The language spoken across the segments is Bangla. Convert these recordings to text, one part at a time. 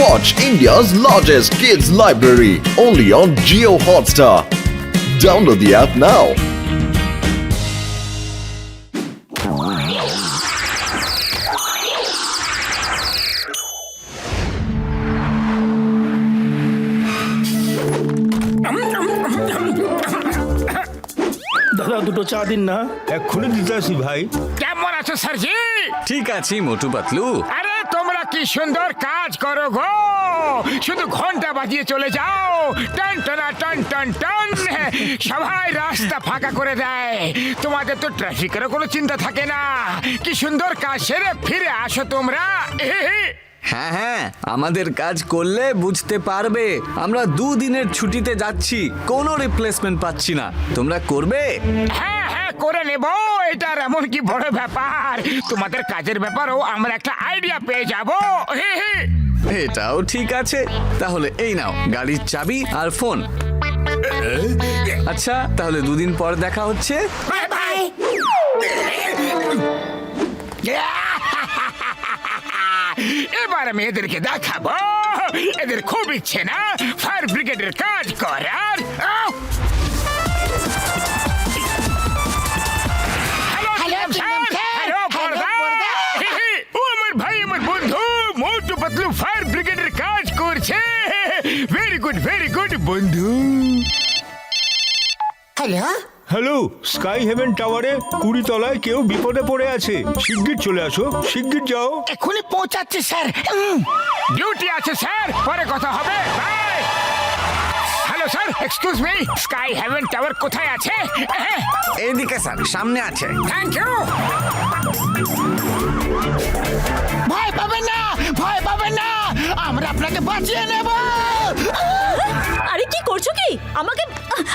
Watch India's largest kids library only on Jio Hotstar. Download the app now. দাদা দুটো চা দিন না। এক্ষুনি দিতে আসি ভাই। কেমন আছো স্যারজি? ঠিক আছি মোটু পাতলু। আরে তোমরা কি সুন্দর কাজ করো গো, শুধু ঘন্টা বাজিয়ে চলে যাও, টন টনা টন টন টন, সবাই রাস্তা ফাঁকা করে দেয়। তোমাদের তো ট্রাফিকেরও কোনো চিন্তা থাকে না। কি সুন্দর কাজ সেরে ফিরে আসো তোমরা। হ্যাঁ হ্যাঁ, আমাদের কাজ করলে বুঝতে পারবে। আমরা 2 দিনের ছুটিতে যাচ্ছি, কোনো রিপ্লেসমেন্ট পাচ্ছি না। তোমরা করবে? হ্যাঁ হ্যাঁ করে নেব, এটার এমন কি বড় ব্যাপার। তোমাদের কাজের ব্যাপারেও আমরা একটা আইডিয়া পেয়ে যাব। এটাও ঠিক আছে, তাহলে এই নাও গাড়ির চাবি আর ফোন। আচ্ছা তাহলে 2 দিন পর দেখা হচ্ছে। Bye bye. এবার আমি এদেরকে দেখাবো, এদের খুব ইচ্ছে না ফায়ার ব্রিগেডের কাজ করার। ও আমার ভাই, আমার বন্ধু মোটু পাতলু ফায়ার ব্রিগেডের কাজ করছে। ভেরি গুড বন্ধু। হ্যালো হ্যালো, স্কাই হেভেন টাওয়ারে 20 তলায় কেউ বিপদে পড়ে আছে। শিগগির চলে আসো, শিগগির যাও। এক্ষুনি পৌঁছাচ্ছি স্যার। ডিউটি আছে স্যার, পরে কথা হবে। Bye. Hello sir, excuse me, Sky Heaven Tower কোথায় আছে? এইদিকে স্যার, সামনে আছে। Thank you. ভয় পাবেন না, ভয় পাবেন না, আমরা আপনাকে বাঁচিয়ে নেব। আরে কি করছো কি? আমাকে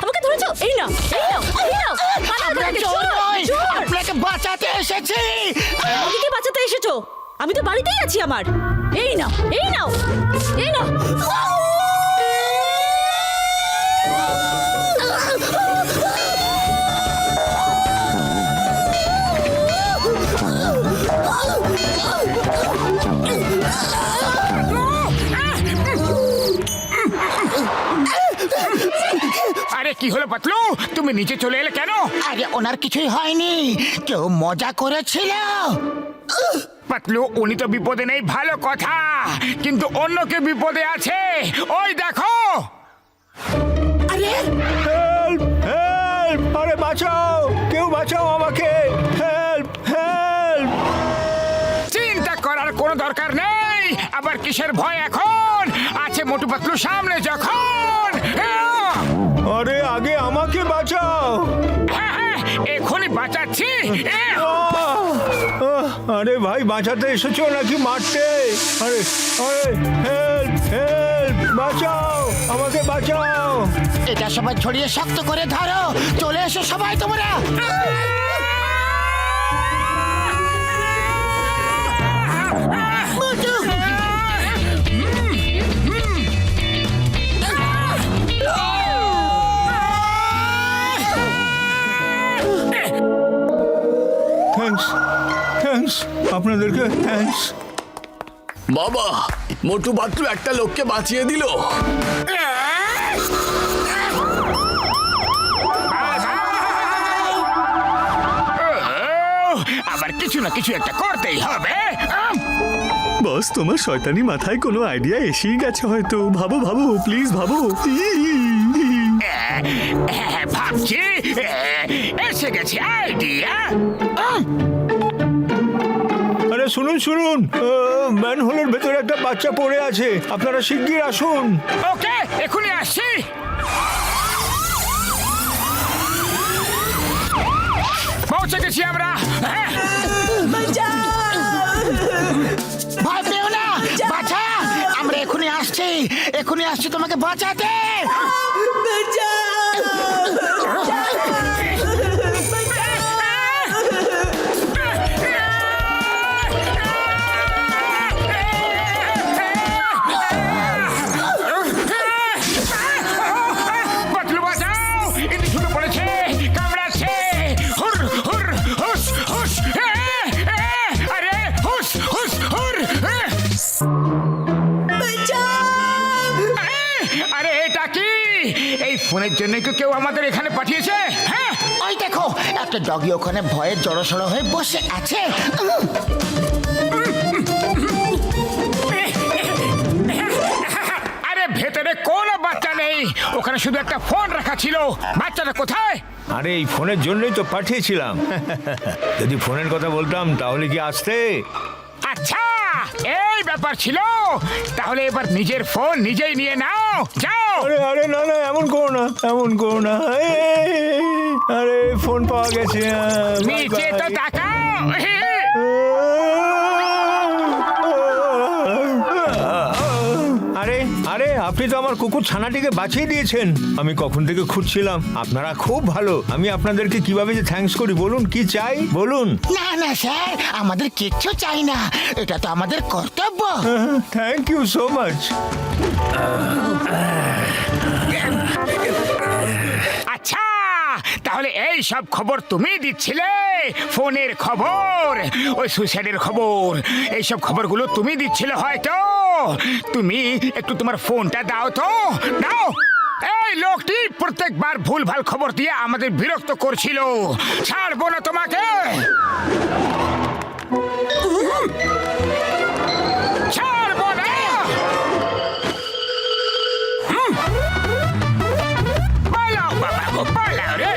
আমাকে ধরেছো? এই নাও, এই নাও, এই নাও। আমরা চোর নই, আপনাকে বাঁচাতে এসেছি। আমাকে কি বাঁচাতে এসেছো? আমি তো বাড়িতেই আছি আমার। এই নাও, এই নাও, এই নাও। আরে কি হলো পাতলু, তুমি নিচে চলে এলে কেন? আরে ওনার কিছুই হয়নি, কেউ মজা করেছিল। পাতলু উনি তো বিপদে নেই, ভালো কথা, কিন্তু অন্য কে বিপদে আছে। ওই দেখো। আরে হেল্প হেল্প, আরে বাঁচাও, কেউ বাঁচাও আমাকে। Help help. চিন্তা করার কোনো দরকার নেই, আবার কিসের ভয় এখন? আছে মোটু পাতলু সামনে যখন। আরে আগে আমাকে বাঁচাও। হ্যাঁ হ্যাঁ, এখনই বাঁচাচ্ছি। আরে ভাই, বাঁচাতে এসেছো নাকি মারতে? আরে আরে হেল্প হেল্প, বাঁচাও আমাকে, বাঁচাও। এটা সবাই ছড়িয়ে শক্ত করে ধরো, চলে এসো সবাই তোমরা। থ্যাঙ্কস থ্যাঙ্কস, আপনাদেরকে থ্যাঙ্কস। বাবা, মোটু পাতলু একটা লোককে বাঁচিয়ে দিল। আবার কিছু না কিছু একটা করতেই হবে। বস, তোমার শয়তানি মাথায় কোনো আইডিয়া এসেই গেছে হয়তো। ভাবো ভাবো, প্লিজ ভাবো। ভাবছি এসে গেছে আইডিয়া। আরে শুনুন শুনুন, ম্যানহোলের ভেতরে একটা বাচ্চা পড়ে আছে, আপনারা শিগগির আসুন। ওকে, এখনই আসছি। পৌঁছে গেছি আমরা। ভয় পেও না, বাঁচা, আমরা এখনই আসছি, এখনই আসছি তোমাকে বাঁচাতে। পাতলু বাঁচাও, ইনি ঢুকে পড়েছে, কামড়াচ্ছে। হুর হুর হুস হুস। আরে হুস হুস হুর। বাঁচা। ফোনের জন্য কি কেউ আমাদের এখানে পাঠিয়েছে? হ্যাঁ, ওই দেখো একটা ডগি ওখানে ভয়ে জড়সড় হয়ে বসে আছে। আরে ভেতরে কোনো বাচ্চা নেই, ওখানে শুধু একটা ফোন রাখা ছিল। বাচ্চাটা কোথায়? আরে এই ফোনের জন্যই তো পাঠিয়েছিলাম। যদি ফোনের কথা বলতাম তাহলে কি আসতে? আচ্ছা, এই ব্যাপার ছিল। তাহলে এবার নিজের ফোন নিজেই নিয়ে নাও, যাও। আরে আরে না না, এমন করো না, এমন করো না। আরে ফোন পাওয়া গেছে। নিচে তো তাকাও। আরে আরে, আপনি তো আমার কুকুর ছানাটিকে বাঁচিয়ে দিয়েছেন। আমি কখন থেকে খুঁজছিলাম। আপনারা খুব ভালো। আমি আপনাদেরকে কিভাবে যে থ্যাঙ্কস করি বলুন, কি চাই বলুন। না না স্যার, আমাদের কিচ্ছু চাই না, এটা তো আমাদের কর্তব্য। Thank you so much. আচ্ছা, তাহলে এই সব খবর তুমি দিচ্ছিলে? ফোনের খবর, ওই সুইসাইডের খবর, এইসব খবরগুলো তুমি দিচ্ছিলে হয়তো। তুমি একটু তোমার ফোনটা দাও তো, দাও। এই লোকটি প্রত্যেকবার ভুলভাল খবর দিয়ে আমাদের বিরক্ত করছিল। ছাড়বো না তোমাকে, ছাড়বো না। পালাও বাবা গো, পালাও রে।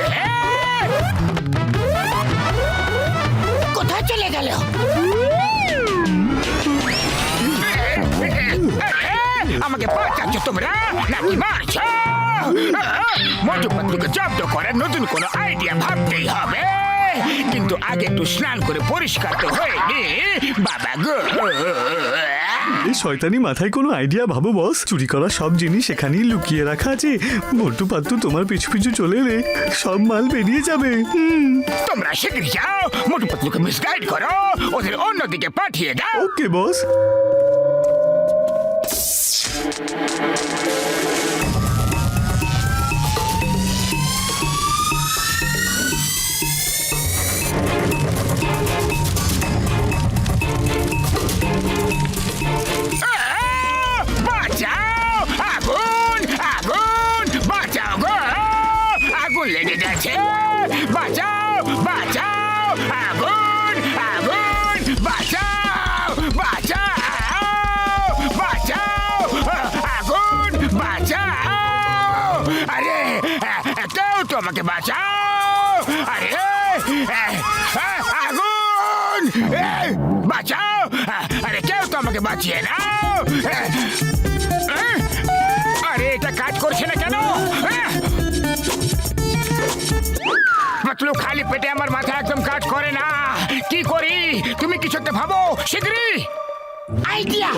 কোথায় চলে গেল? আমাকে বাঁচাচ্ছ তোমরা নাকি মারছো? মোটু পাতলুকে জব্দ করার নতুন কোনো আইডিয়া ভাবতেই হবে, কিন্তু আগে একটু স্নান করে পরিষ্কার তো হয়নি বাবা গো। এই শয়তানি মাথায় কোনো আইডিয়া ভাবো বস। চুরি করা সব জিনিস এখানেই লুকিয়ে রাখা আছে। মোটু পাতলু তোমার পিছু পিছু চলে এলে সব মাল বেরিয়ে যাবে। তোমরা শিগগিরই যাও, মোটু পাতলুকে মিসগাইড করো, ওদের অন্যদিকে পাঠিয়ে দাও। ওকে বস। বাঁচাও, আগুন আগুন, বাঁচাও গো, আগুন লেগে গেছে। বাঁচাও বাঁচাও, আগুন আগুন, বাঁচাও বাঁচাও, বাঁচাও, আগুন বাঁচাও। আরে কেউ তো আমাকে বাঁচাও। আরে আগুন, বাঁচাও। আরে কেউ তো আমাকে বাঁচিয়ে নাও। আরে এটা কাজ করছে না কেন? পাতলু, খালি পেটে আমার মাথা একদম কাজ করে না। কি করি? তুমি কিছু একটা ভাবো শীঘ্রই। আইডিয়া,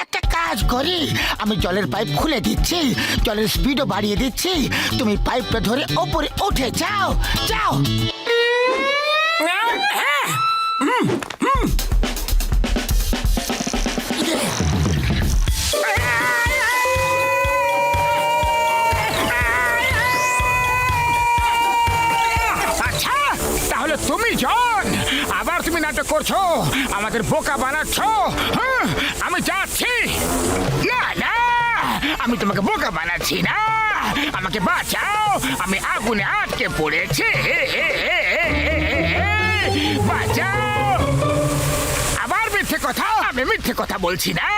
একটা কাজ করি, আমি জলের পাইপ খুলে দিচ্ছি, জলের স্পিডও বাড়িয়ে দিচ্ছি, তুমি পাইপটা ধরে ওপরে উঠে যাও, যাও। আচ্ছা, তাহলে তুমি জন আবার তুমি নাটক করছো, আমাদের বোকা বানাচ্ছ। আমি যাচ্ছি। না না, আমি তোমাকে বোকা বানাচ্ছি না, আমাকে বাঁচাও, আমি আগুনে আটকে পড়েছি। বাঁচাও। আবার মিথ্যে কথা? আমি মিথ্যে কথা বলছি না,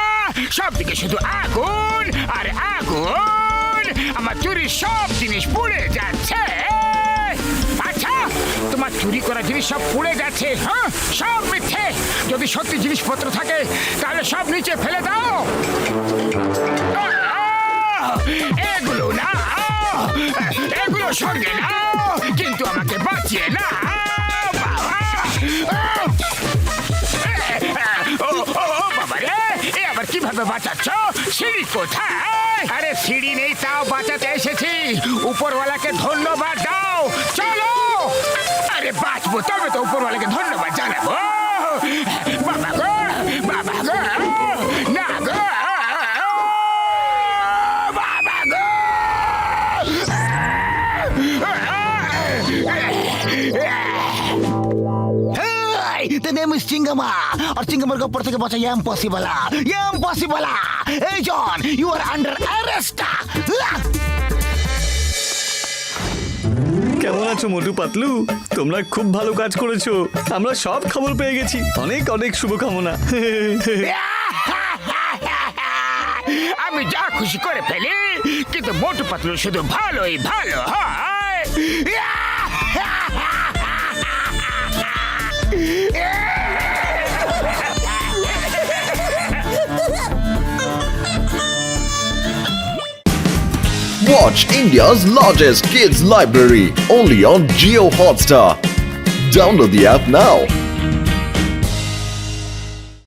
সবদিকে শুধু আগুন আর আগুন, আমার চুরির সব জিনিস পুড়ে যাচ্ছে। আচ্ছা, তোমার চুরি করা জিনিস সব পুড়ে যাচ্ছে? হ্যাঁ, সব মিথ্যে। যদি সত্যি জিনিসপত্র থাকে তাহলে সব নিচে ফেলে দাও। এগুলো না, এগুলো সঙ্গে নাও, কিন্তু আমাকে বাঁচিয়ে না বাবা। বাবা রে, এ আবার কিভাবে বাঁচাচ্ছ? সিঁড়ি কোথায়? আরে সিঁড়ি নেই, তাও বাঁচাতে এসেছি। উপরওয়ালাকে ধন্যবাদ দাও, চলো। আরে বাঁচবো তবে তো উপরওয়ালাকে ধন্যবাদ জানাবো। বাবা গো, বাবা গো, না গো, বাবা গো। The name is Chingama, और चिंगमर को ऊपर से पहुंचा ये इम्पॉसिबल है, ये इम्पॉसिबल है। Hey John, you are under arrest. কেমন আছো মোটু পাতলু? তোমরা খুব ভালো কাজ করেছো। আমরা সব খবর পেয়ে গেছি। অনেক অনেক শুভকামনা। আমি যা খুশি করে ফেলি, কিন্তু মোটু পাতলু শুধু ভালোই ভালো হয়। Watch India's largest kids library only on Geo Hotstar. Download the app now.